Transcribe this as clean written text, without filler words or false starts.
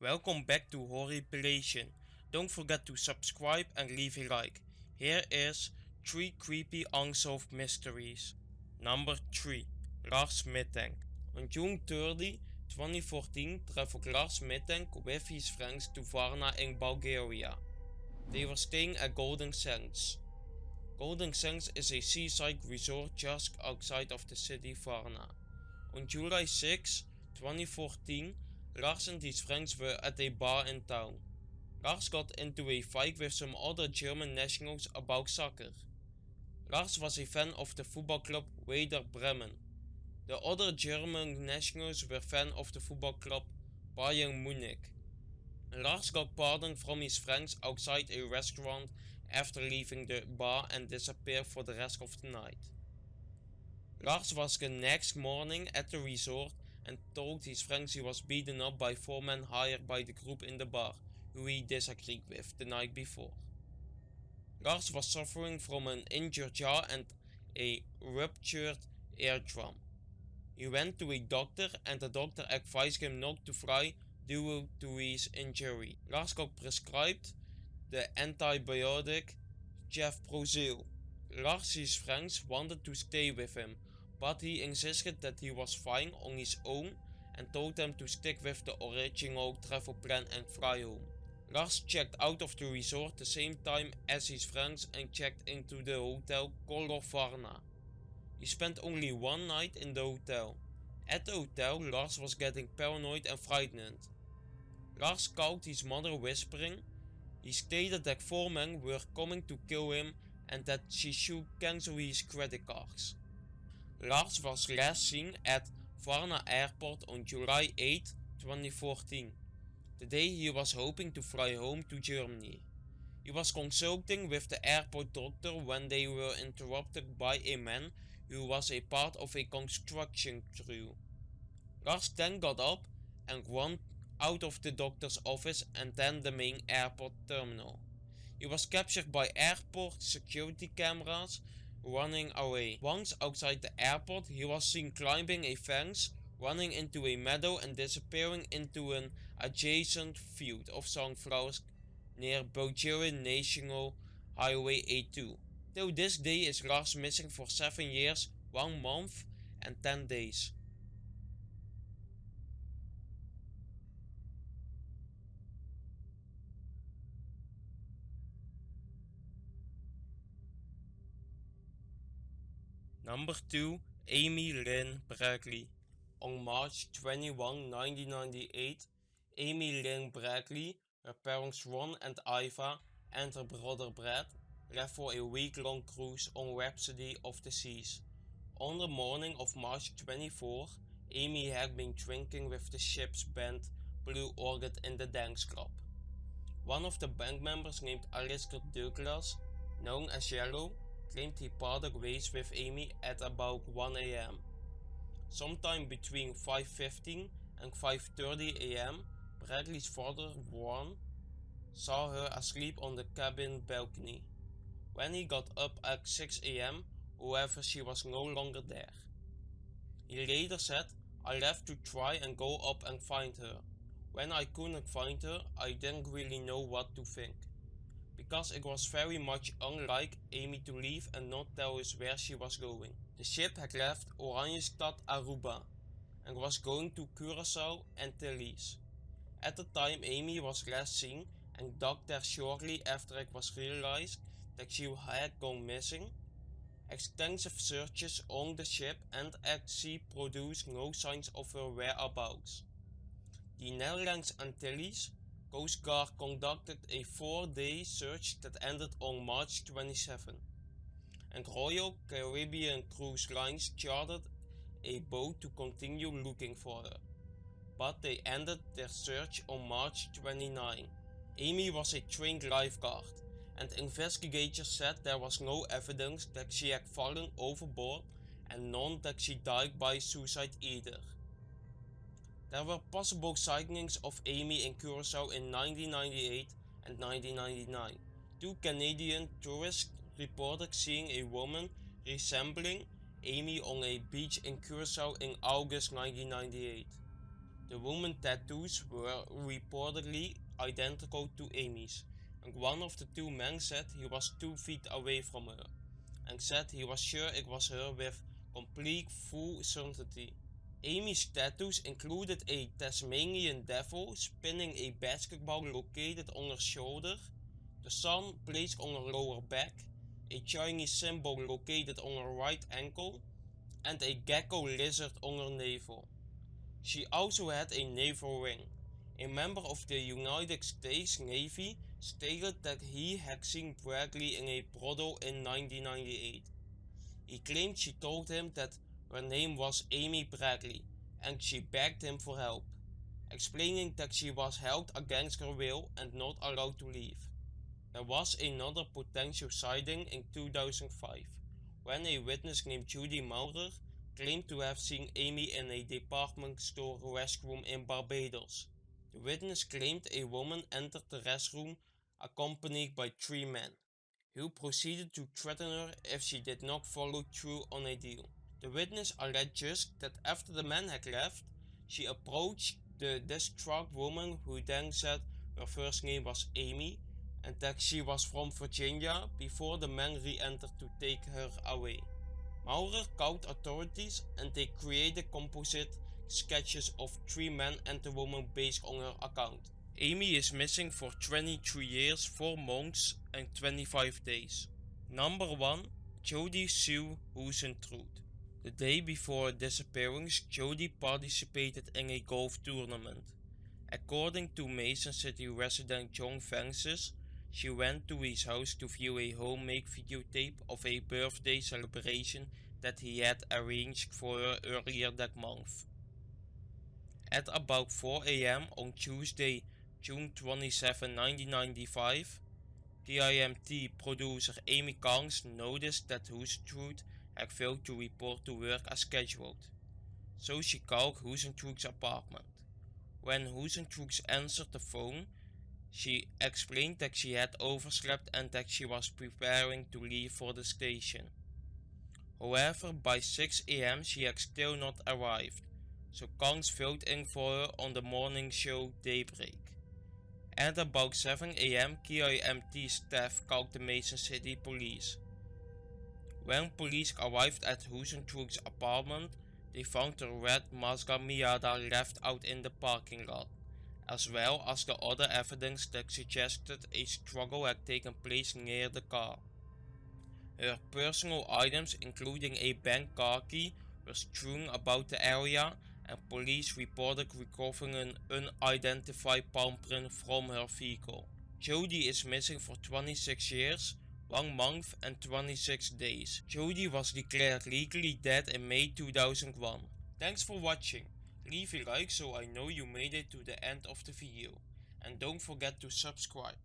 Welcome back to Horripilation. Don't forget to subscribe and leave a like. Here is 3 creepy unsolved mysteries. Number 3. Lars Mittank. On June 30, 2014 traveled Lars Mittank with his friends to Varna in Bulgaria. They were staying at Golden Sands. Golden Sands is a seaside resort just outside of the city Varna. On July 6, 2014, Lars and his friends were at a bar in town. Lars got into a fight with some other German nationals about soccer. Lars was a fan of the football club Werder Bremen. The other German nationals were fans of the football club Bayern Munich. Lars got pardon from his friends outside a restaurant after leaving the bar and disappeared for the rest of the night. Lars was the next morning at the resort and told his friends he was beaten up by 4 men hired by the group in the bar, who he disagreed with the night before. Lars was suffering from an injured jaw and a ruptured eardrum. He went to a doctor and the doctor advised him not to fly due to his injury. Lars got prescribed the antibiotic Cefprozil. Lars' friends wanted to stay with him, but he insisted that he was fine on his own and told them to stick with the original travel plan and fly home. Lars checked out of the resort the same time as his friends and checked into the hotel Kolor Varna. He spent only one night in the hotel. At the hotel, Lars was getting paranoid and frightened. Lars called his mother whispering. He stated that 4 men were coming to kill him and that she should cancel his credit cards. Lars was last seen at Varna Airport on July 8, 2014, the day he was hoping to fly home to Germany. He was consulting with the airport doctor when they were interrupted by a man who was a part of a construction crew. Lars then got up and ran out of the doctor's office and then the main airport terminal. He was captured by airport security cameras running away. Once outside the airport, he was seen climbing a fence, running into a meadow and disappearing into an adjacent field of sunflowers near Bulgarian National Highway A2. Till this day is Lars missing for 7 years, 1 month and 10 days. Number 2. Amy Lynn Bradley. On March 21, 1998, Amy Lynn Bradley, her parents Ron and Iva, and her brother Brad left for a week-long cruise on Rhapsody of the Seas. On the morning of March 24, Amy had been drinking with the ship's band Blue Orchid in the dance club. One of the band members named Alistair Douglas, known as Yellow, claimed he parted ways with Amy at about 1 am. Sometime between 5:15 and 5:30 am, Bradley's father, Warren, saw her asleep on the cabin balcony. When he got up at 6 am, however, she was no longer there. He later said, "I left to try and go up and find her. When I couldn't find her, I didn't really know what to think. Because it was very much unlike Amy to leave and not tell us where she was going." The ship had left Oranjestad, Aruba, and was going to Curacao Antilles. At the time, Amy was last seen and docked there shortly after it was realized that she had gone missing. Extensive searches on the ship and at sea produced no signs of her whereabouts. The Netherlands Antilles Coast Guard conducted a 4-day search that ended on March 27, and Royal Caribbean Cruise Lines chartered a boat to continue looking for her, but they ended their search on March 29. Amy was a trained lifeguard, and investigators said there was no evidence that she had fallen overboard and none that she died by suicide either. There were possible sightings of Amy in Curacao in 1998 and 1999. 2 Canadian tourists reported seeing a woman resembling Amy on a beach in Curacao in August 1998. The woman's tattoos were reportedly identical to Amy's, and one of the two men said he was 2 feet away from her, and said he was sure it was her with complete full certainty. Amy's tattoos included a Tasmanian devil spinning a basketball located on her shoulder, the sun placed on her lower back, a Chinese symbol located on her right ankle, and a gecko lizard on her navel. She also had a naval ring. A member of the United States Navy stated that he had seen Bradley in a brothel in 1998. He claimed she told him that her name was Amy Bradley and she begged him for help, explaining that she was held against her will and not allowed to leave. There was another potential sighting in 2005 when a witness named Judy Maurer claimed to have seen Amy in a department store restroom in Barbados. The witness claimed a woman entered the restroom accompanied by 3 men, who proceeded to threaten her if she did not follow through on a deal. The witness alleges that after the men had left, she approached the distraught woman, who then said her first name was Amy and that she was from Virginia, before the men re-entered to take her away. Maurer called authorities and they created composite sketches of 3 men and the woman based on her account. Amy is missing for 23 years, 4 months and 25 days. Number 1. Jody Sue Huisentruit. The day before her disappearance, Jody participated in a golf tournament. According to Mason City resident John Francis, she went to his house to view a homemade videotape of a birthday celebration that he had arranged for her earlier that month. At about 4 a.m. on Tuesday, June 27, 1995, KIMT producer Amy Carnes noticed that Huisentruit had failed to report to work as scheduled, so she called Huisentruit's apartment. When Huisentruit answered the phone, she explained that she had overslept and that she was preparing to leave for the station. However, by 6 a.m. she had still not arrived, so Carnes filled in for her on the morning show Daybreak. At about 7 a.m. KIMT staff called the Mason City police. When police arrived at Huisentruit's apartment, they found a red Mazda Miata left out in the parking lot, as well as the other evidence that suggested a struggle had taken place near the car. Her personal items, including a bank car key, were strewn about the area, and police reported recovering an unidentified palm print from her vehicle. Jody is missing for 26 years, 1 month and 26 days. Jody was declared legally dead in May 2001. Thanks for watching. Leave a like so I know you made it to the end of the video, and don't forget to subscribe.